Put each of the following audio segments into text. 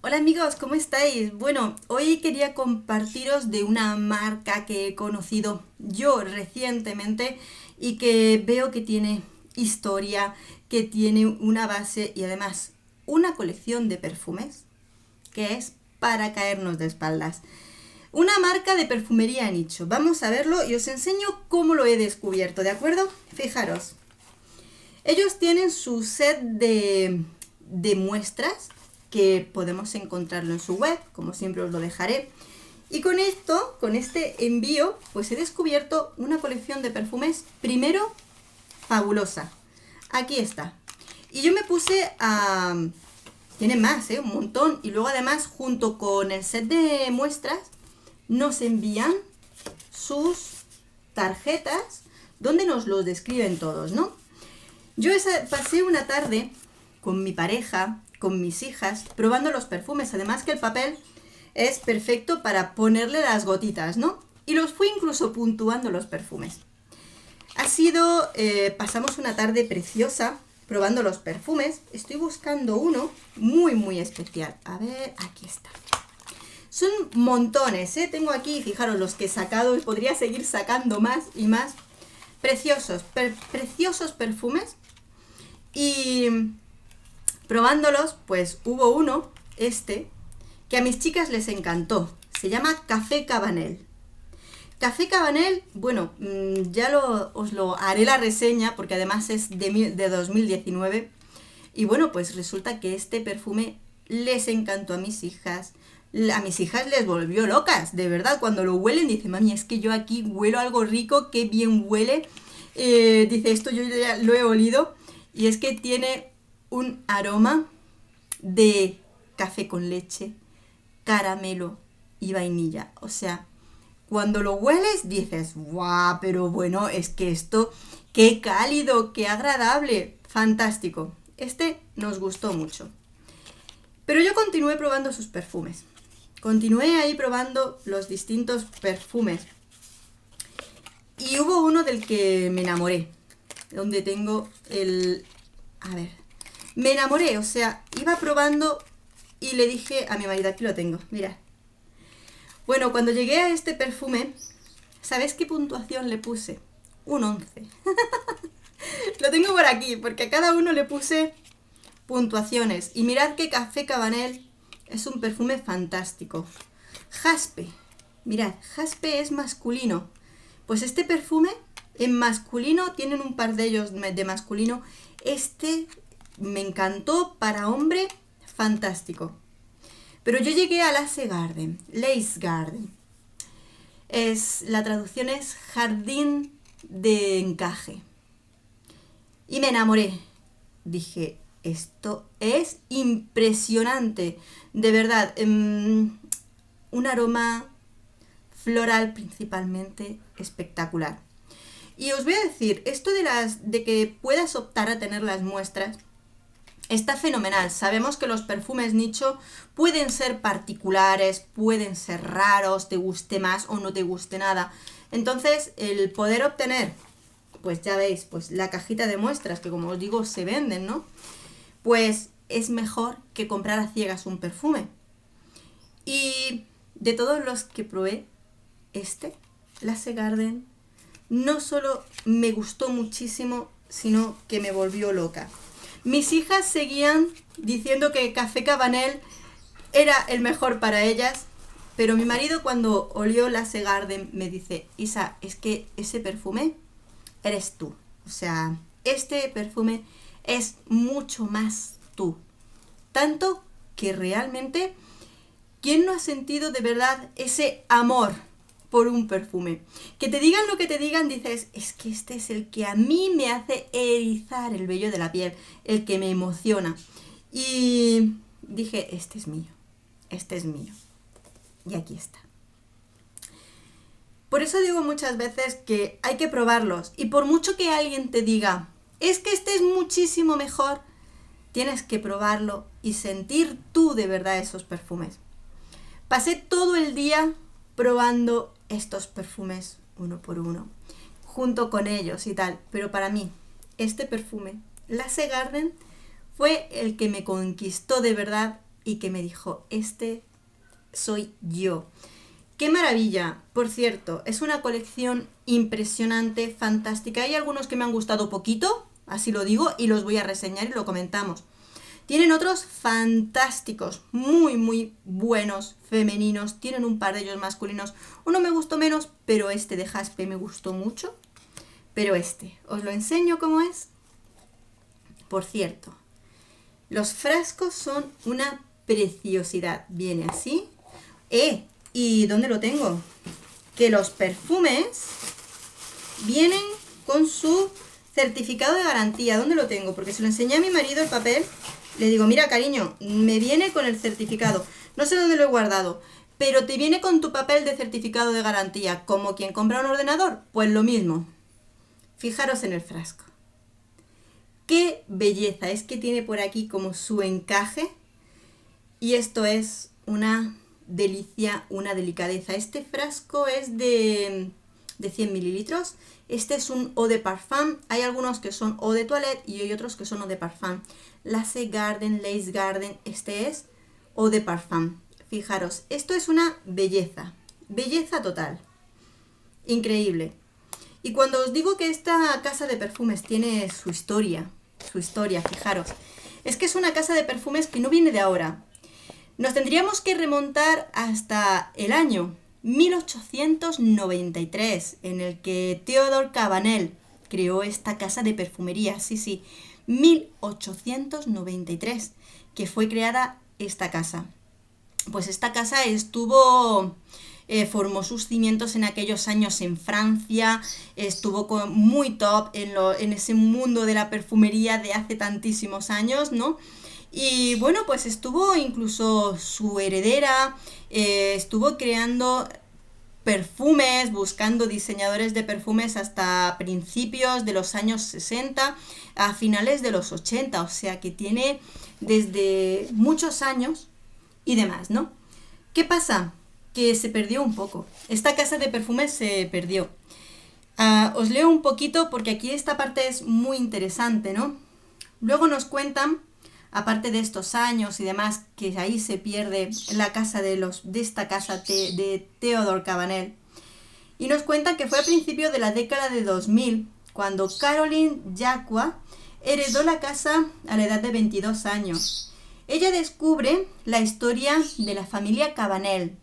Hola amigos, ¿cómo estáis? Bueno, hoy quería compartiros de una marca que he conocido yo recientemente y que veo que tiene historia, que tiene una base y además una colección de perfumes que es para caernos de espaldas. Una marca de perfumería nicho. Vamos a verlo y os enseño cómo lo he descubierto, ¿de acuerdo? Fijaros. Ellos tienen su set de muestras que podemos encontrarlo en su web, como siempre os lo dejaré. Y con esto, con este envío, pues he descubierto una colección de perfumes, primero, fabulosa. Aquí está. Y yo me puse a... Tienen más, un montón. Y luego además, junto con el set de muestras, nos envían sus tarjetas donde nos los describen todos, ¿no? Pasé una tarde con mi pareja, con mis hijas, probando los perfumes. Además que el papel es perfecto para ponerle las gotitas, ¿no? Y los fui incluso puntuando los perfumes. Pasamos una tarde preciosa probando los perfumes. Estoy buscando uno muy especial. A ver, aquí está. Son montones, ¿eh? Tengo aquí, fijaros, los que he sacado y podría seguir sacando más y más. Preciosos, preciosos perfumes. Y probándolos, pues hubo uno, que a mis chicas les encantó. Se llama Café Cabanel. Café Cabanel, bueno, os lo haré la reseña porque además es de 2019. Y bueno, pues resulta que este perfume les encantó a mis hijas. A mis hijas les volvió locas, de verdad. Cuando lo huelen, dice, mami, es que yo aquí huelo algo rico, qué bien huele. Dice, esto yo ya lo he olido. Y es que tiene un aroma de café con leche, caramelo y vainilla. O sea, cuando lo hueles dices, guau, pero bueno, es que esto, qué cálido, qué agradable, fantástico. Este nos gustó mucho. Pero yo continué probando sus perfumes. Continué ahí probando los distintos perfumes. Y hubo uno del que me enamoré. Donde tengo el... A ver. Me enamoré, o sea, iba probando y le dije a mi marido, aquí lo tengo, mira. Bueno, cuando llegué a este perfume, ¿sabes qué puntuación le puse? Un 11. Lo tengo por aquí, porque a cada uno le puse puntuaciones. Y mirad que Café Cabanel es un perfume fantástico. Jaspe. Mirad, jaspe es masculino. Pues este perfume en masculino, tienen un par de ellos de masculino. Este me encantó, para hombre, fantástico. Pero yo llegué a Lace Garden, Lace Garden. La traducción es jardín de encaje. Y me enamoré. Dije, esto es impresionante. De verdad, un aroma floral principalmente espectacular. Y os voy a decir, esto de que puedas optar a tener las muestras está fenomenal. Sabemos que los perfumes nicho pueden ser particulares, pueden ser raros, te guste más o no te guste nada. Entonces, el poder obtener, pues ya veis, pues la cajita de muestras, que como os digo, se venden, ¿no? Pues es mejor que comprar a ciegas un perfume. Y de todos los que probé, Lace Garden, no solo me gustó muchísimo, sino que me volvió loca. Mis hijas seguían diciendo que Café Cabanel era el mejor para ellas, pero mi marido, cuando olió Lace Garden, me dice, Isa, es que ese perfume eres tú. O sea, este perfume es mucho más tú. Tanto que realmente, ¿quién no ha sentido de verdad ese amor por un perfume? Que te digan lo que te digan, dices, es que este es el que a mí me hace erizar el vello de la piel, el que me emociona. Y dije, este es mío, este es mío. Y aquí está. Por eso digo muchas veces que hay que probarlos. Y por mucho que alguien te diga, es que este es muchísimo mejor, tienes que probarlo y sentir tú de verdad esos perfumes. Pasé todo el día probando estos perfumes uno por uno, junto con ellos y tal. Pero para mí, este perfume, Lace Garden, fue el que me conquistó de verdad y que me dijo, este soy yo. ¡Qué maravilla! Por cierto, es una colección impresionante, fantástica. Hay algunos que me han gustado poquito, así lo digo, y los voy a reseñar y lo comentamos. Tienen otros fantásticos, muy, muy buenos, femeninos. Tienen un par de ellos masculinos. Uno me gustó menos, pero este de jaspe me gustó mucho. Pero os lo enseño cómo es. Por cierto, los frascos son una preciosidad. Viene así. ¿Y dónde lo tengo? Que los perfumes vienen con su certificado de garantía. ¿Dónde lo tengo? Porque se lo enseñé a mi marido el papel. Le digo, mira cariño, me viene con el certificado. No sé dónde lo he guardado, pero te viene con tu papel de certificado de garantía. Como quien compra un ordenador, pues lo mismo. Fijaros en el frasco. ¡Qué belleza! Es que tiene por aquí como su encaje. Y esto es una delicia, una delicadeza. Este frasco es de 100 mililitros. Este es un eau de parfum. Hay algunos que son eau de toilette y hay otros que son eau de parfum. Lace Garden, Lace Garden. Este es eau de parfum. Fijaros, esto es una belleza. Belleza total. Increíble. Y cuando os digo que esta casa de perfumes tiene su historia, fijaros. Es que es una casa de perfumes que no viene de ahora. Nos tendríamos que remontar hasta el año 1893, en el que Theodore Cabanel creó esta casa de perfumería. Sí, 1893, que fue creada esta casa. Pues esta casa formó sus cimientos en aquellos años en Francia, estuvo muy top en ese mundo de la perfumería de hace tantísimos años, ¿no? Y bueno, pues estuvo incluso su heredera, estuvo creando perfumes, buscando diseñadores de perfumes hasta principios de los años 60, a finales de los 80, o sea que tiene desde muchos años y demás, ¿no? ¿Qué pasa? Que se perdió un poco. Esta casa de perfumes se perdió. Os leo un poquito porque aquí esta parte es muy interesante, ¿no? Luego nos cuentan, aparte de estos años y demás, que ahí se pierde la casa de esta casa de Theodore Cabanel. Y nos cuentan que fue a principios de la década de 2000, cuando Caroline Jacqua heredó la casa a la edad de 22 años. Ella descubre la historia de la familia Cabanel.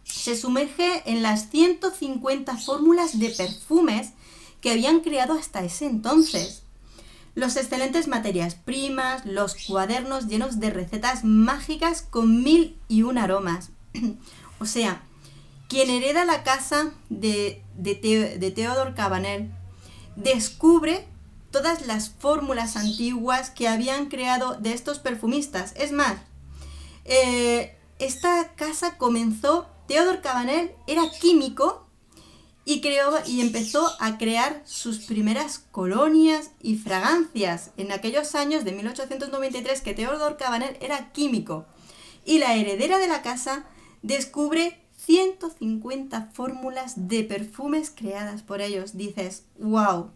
Se sumerge en las 150 fórmulas de perfumes que habían creado hasta ese entonces. Los excelentes materias primas, los cuadernos llenos de recetas mágicas con 1001 aromas. O sea, quien hereda la casa de Theodore Cabanel descubre todas las fórmulas antiguas que habían creado de estos perfumistas. Es más, esta casa comenzó, Theodore Cabanel era químico y empezó a crear sus primeras colonias y fragancias en aquellos años de 1893, que Theodore Cabanel era químico. Y la heredera de la casa descubre 150 fórmulas de perfumes creadas por ellos. Dices, wow.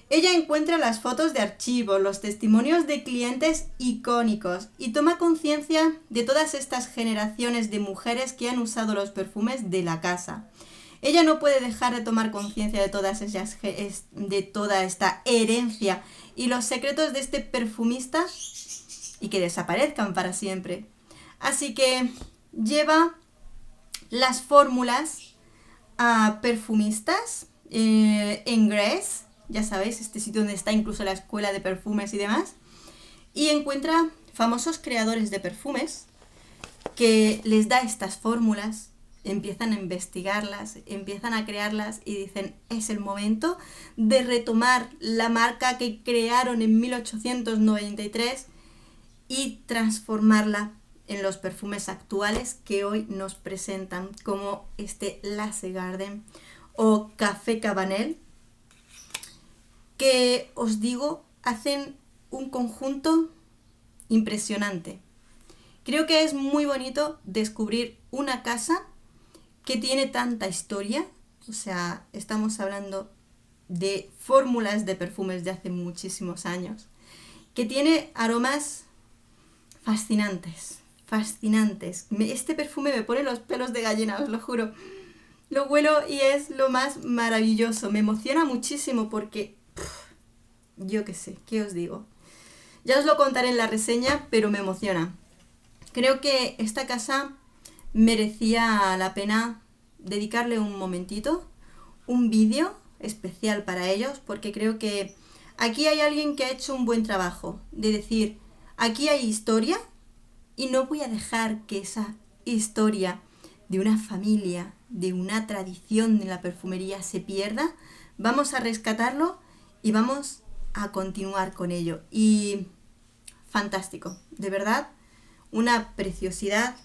Ella encuentra las fotos de archivo, los testimonios de clientes icónicos y toma conciencia de todas estas generaciones de mujeres que han usado los perfumes de la casa. Ella no puede dejar de tomar conciencia de de toda esta herencia y los secretos de este perfumista y que desaparezcan para siempre. Así que lleva las fórmulas a perfumistas en Grèce, ya sabéis, este sitio donde está incluso la escuela de perfumes y demás, y encuentra famosos creadores de perfumes que les da estas fórmulas, empiezan a investigarlas, empiezan a crearlas y dicen, es el momento de retomar la marca que crearon en 1893 y transformarla en los perfumes actuales que hoy nos presentan, como este Lace Garden o Café Cabanel, que os digo, hacen un conjunto impresionante. Creo que es muy bonito descubrir una casa que tiene tanta historia, o sea, estamos hablando de fórmulas de perfumes de hace muchísimos años, que tiene aromas fascinantes, fascinantes. Este perfume me pone los pelos de gallina, os lo juro. Lo huelo y es lo más maravilloso. Me emociona muchísimo porque... yo qué sé, ¿qué os digo? Ya os lo contaré en la reseña, pero me emociona. Creo que esta casa merecía la pena dedicarle un momentito, un vídeo especial para ellos, porque creo que aquí hay alguien que ha hecho un buen trabajo. De decir, aquí hay historia y no voy a dejar que esa historia de una familia, de una tradición en la perfumería se pierda. Vamos a rescatarlo y vamos a continuar con ello. Y fantástico, de verdad, una preciosidad.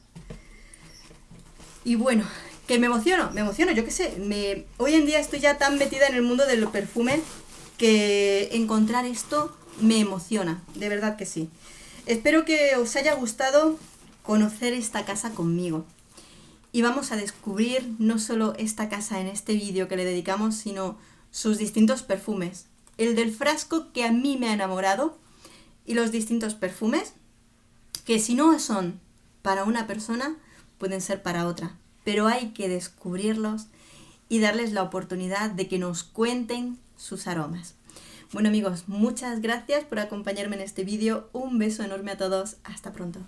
Y bueno, que me emociono, yo qué sé. Hoy en día estoy ya tan metida en el mundo del perfume que encontrar esto me emociona, de verdad que sí. Espero que os haya gustado conocer esta casa conmigo. Y vamos a descubrir no solo esta casa en este vídeo que le dedicamos, sino sus distintos perfumes. El del frasco que a mí me ha enamorado y los distintos perfumes que si no son para una persona, pueden ser para otra. Pero hay que descubrirlos y darles la oportunidad de que nos cuenten sus aromas. Bueno amigos, muchas gracias por acompañarme en este vídeo. Un beso enorme a todos. Hasta pronto.